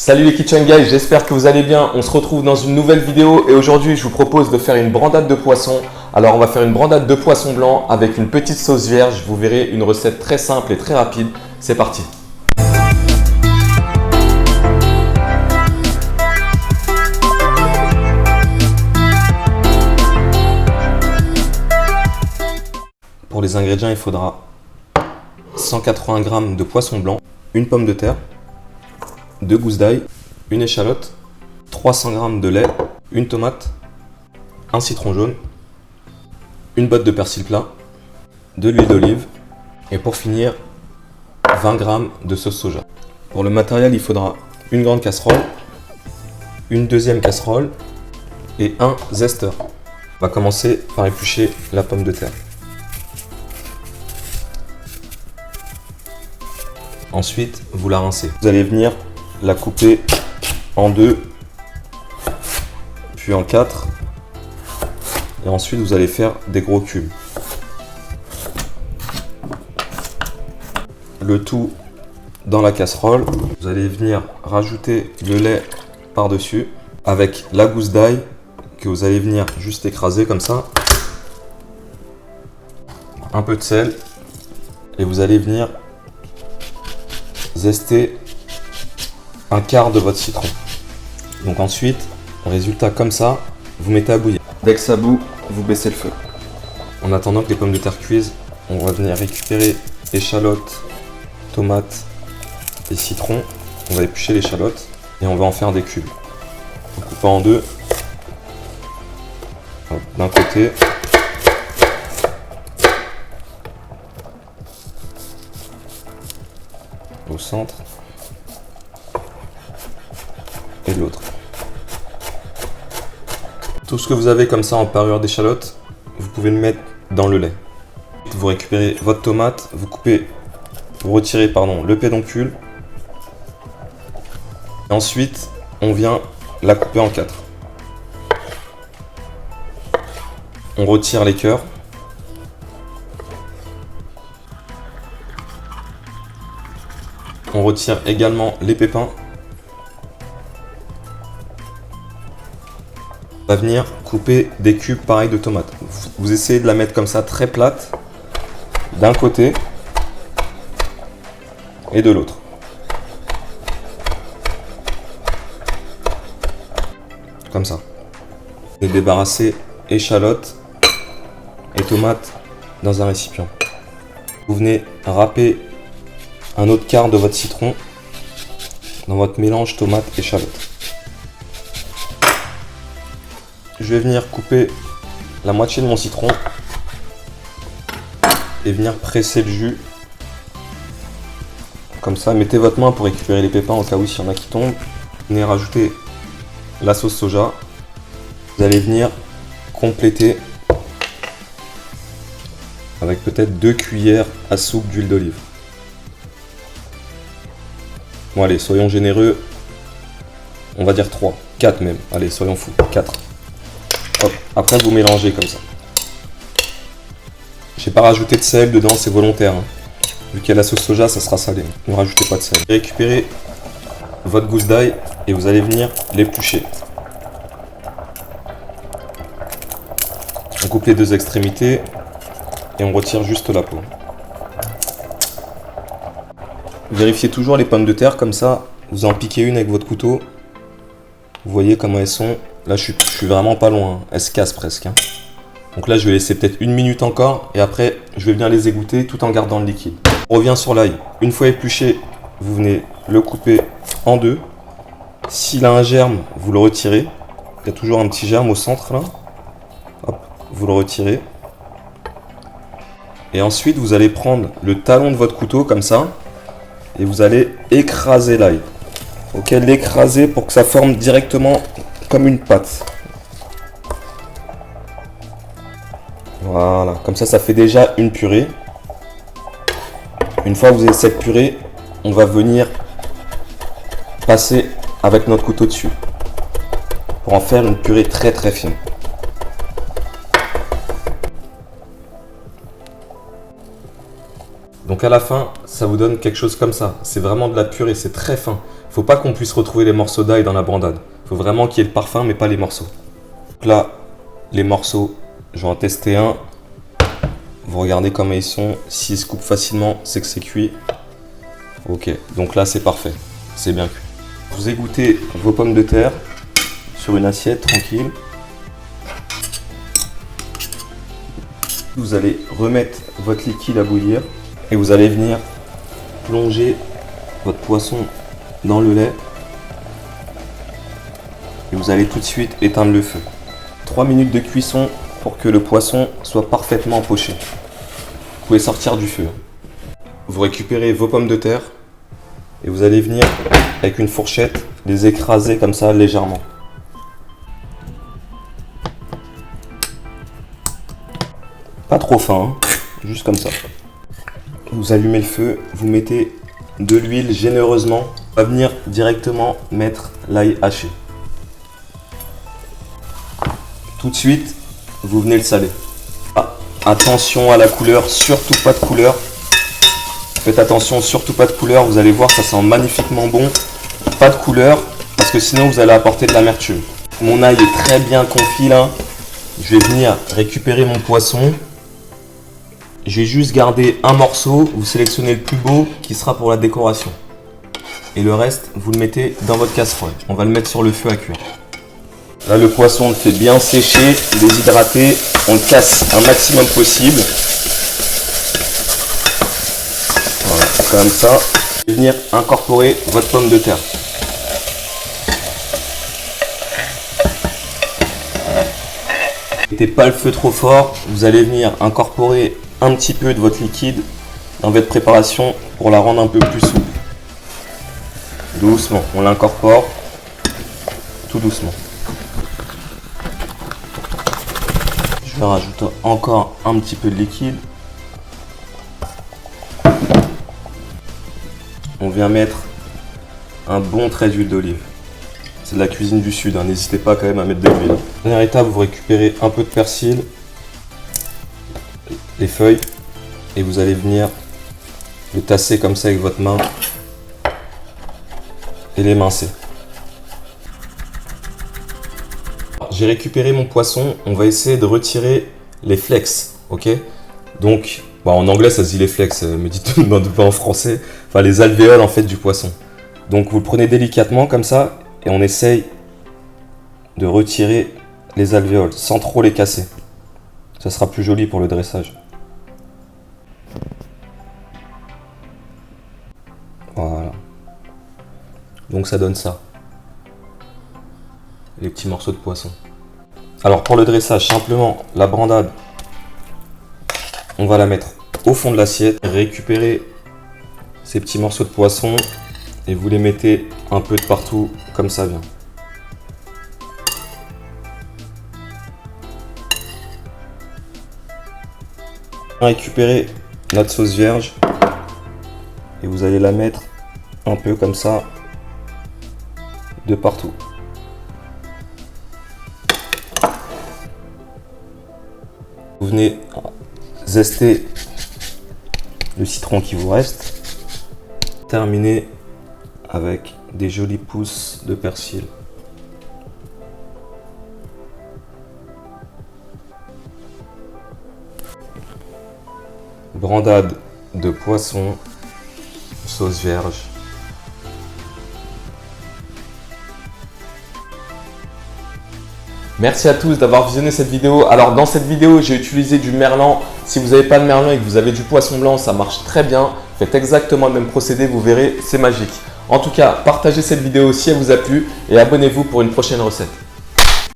Salut les Kitchen Guys, j'espère que vous allez bien. On se retrouve dans une nouvelle vidéo et aujourd'hui je vous propose de faire une brandade de poisson. Alors on va faire une brandade de poisson blanc avec une petite sauce vierge. Vous verrez une recette très simple et très rapide. C'est parti. Pour les ingrédients, il faudra 180 g de poisson blanc, une pomme de terre, 2 gousses d'ail, une échalote, 300 g de lait, une tomate, un citron jaune, une botte de persil plat, de l'huile d'olive et pour finir 20 g de sauce soja. Pour le matériel, il faudra une grande casserole, une deuxième casserole et un zesteur. On va commencer par éplucher la pomme de terre. Ensuite, vous la rincez. Vous allez venir la couper en deux, puis en quatre. Et ensuite, vous allez faire des gros cubes. Le tout dans la casserole. Vous allez venir rajouter le lait par-dessus avec la gousse d'ail que vous allez venir juste écraser comme ça. Un peu de sel. Et vous allez venir zester un quart de votre citron. Donc ensuite, résultat comme ça, vous mettez à bouillir. Dès que ça bout, vous baissez le feu. En attendant que les pommes de terre cuisent, on va venir récupérer échalotes, tomates et citron. On va éplucher l'échalote et on va en faire des cubes. On coupe en deux. D'un côté. Au centre et de l'autre. Tout ce que vous avez comme ça en parure d'échalote, vous pouvez le mettre dans le lait. Vous récupérez votre tomate, vous retirez le pédoncule. Et ensuite, on vient la couper en quatre. On retire les cœurs. On retire également les pépins. On va venir couper des cubes pareils de tomates. Vous essayez de la mettre comme ça très plate d'un côté et de l'autre. Comme ça. Et débarrasser échalotes et tomates dans un récipient. Vous venez râper un autre quart de votre citron dans votre mélange tomate-échalote. Je vais venir couper la moitié de mon citron et venir presser le jus. Comme ça, mettez votre main pour récupérer les pépins au cas où il y en a qui tombent. Venez rajouter la sauce soja. Vous allez venir compléter avec peut-être 2 cuillères à soupe d'huile d'olive. Bon allez, soyons généreux, on va dire 3, 4 même, allez soyons fous, 4. Hop. Après vous mélangez comme ça. J'ai pas rajouté de sel dedans, c'est volontaire. Hein. Vu qu'il y a la sauce soja, ça sera salé. Ne rajoutez pas de sel. Récupérez votre gousse d'ail et vous allez venir l'éplucher. On coupe les deux extrémités et on retire juste la peau. Vérifiez toujours les pommes de terre, comme ça, vous en piquez une avec votre couteau. Vous voyez comment elles sont. Là, je suis vraiment pas loin. Hein. Elles se cassent presque. Hein. Donc là, je vais laisser peut-être 1 minute encore. Et après, je vais venir les égoutter tout en gardant le liquide. On revient sur l'ail. Une fois épluché, vous venez le couper en deux. S'il a un germe, vous le retirez. Il y a toujours un petit germe au centre là. Hop, vous le retirez. Et ensuite, vous allez prendre le talon de votre couteau comme ça. Et vous allez écraser l'ail. Ok, l'écraser pour que ça forme directement comme une pâte. Voilà, comme ça, ça fait déjà une purée. Une fois que vous avez cette purée, on va venir passer avec notre couteau dessus pour en faire une purée très très fine. Donc à la fin, ça vous donne quelque chose comme ça. C'est vraiment de la purée, c'est très fin. Il Faut pas qu'on puisse retrouver les morceaux d'ail dans la brandade. Faut vraiment qu'il y ait le parfum, mais pas les morceaux. Donc là, les morceaux, je vais en tester un. Vous regardez comment ils sont. S'ils se coupent facilement, c'est que c'est cuit. Ok, donc là, c'est parfait. C'est bien cuit. Vous égouttez vos pommes de terre sur une assiette tranquille. Vous allez remettre votre liquide à bouillir et vous allez venir plonger votre poisson dans le lait et vous allez tout de suite éteindre le feu. 3 minutes de cuisson pour que le poisson soit parfaitement poché. Vous pouvez sortir du feu. Vous récupérez vos pommes de terre et vous allez venir avec une fourchette les écraser comme ça légèrement. Pas trop fin, hein, juste comme ça. Vous allumez le feu, vous mettez de l'huile généreusement. On va venir directement mettre l'ail haché. Tout de suite, vous venez le saler. Ah, attention à la couleur, surtout pas de couleur. Faites attention, surtout pas de couleur. Vous allez voir, ça sent magnifiquement bon. Pas de couleur, parce que sinon vous allez apporter de l'amertume. Mon ail est très bien confit là. Je vais venir récupérer mon poisson. Je vais juste garder un morceau, vous sélectionnez le plus beau qui sera pour la décoration. Et le reste, vous le mettez dans votre casserole. On va le mettre sur le feu à cuire. Là, le poisson, on le fait bien sécher, déshydrater. On le casse un maximum possible. Voilà, comme ça. Et venir incorporer votre pomme de terre. Mettez pas le feu trop fort. Vous allez venir incorporer un petit peu de votre liquide dans votre préparation pour la rendre un peu plus souple. Doucement, on l'incorpore tout doucement. Je vais rajouter encore un petit peu de liquide. On vient mettre un bon trait d'huile d'olive. C'est de la cuisine du sud, hein. N'hésitez pas quand même à mettre de l'huile. Dernière étape, vous récupérez un peu de persil, les feuilles, et vous allez venir le tasser comme ça avec votre main et l'émincer. J'ai récupéré mon poisson, on va essayer de retirer les flex, ok? Donc, en anglais ça se dit les flex, me dites pas en français, enfin les alvéoles en fait du poisson. Donc vous le prenez délicatement comme ça et on essaye de retirer les alvéoles sans trop les casser. Ça sera plus joli pour le dressage. Voilà. Donc ça donne ça. Les petits morceaux de poisson. Alors pour le dressage, simplement la brandade, on va la mettre au fond de l'assiette. Récupérez ces petits morceaux de poisson et vous les mettez un peu de partout comme ça vient. Récupérez notre sauce vierge et vous allez la mettre un peu comme ça de partout. Vous venez zester le citron qui vous reste. Terminez avec des jolies pousses de persil. Brandade de poisson, sauce vierge. Merci à tous d'avoir visionné cette vidéo. Alors dans cette vidéo, j'ai utilisé du merlan. Si vous n'avez pas de merlan et que vous avez du poisson blanc, ça marche très bien. Faites exactement le même procédé, vous verrez, c'est magique. En tout cas, partagez cette vidéo si elle vous a plu et abonnez-vous pour une prochaine recette.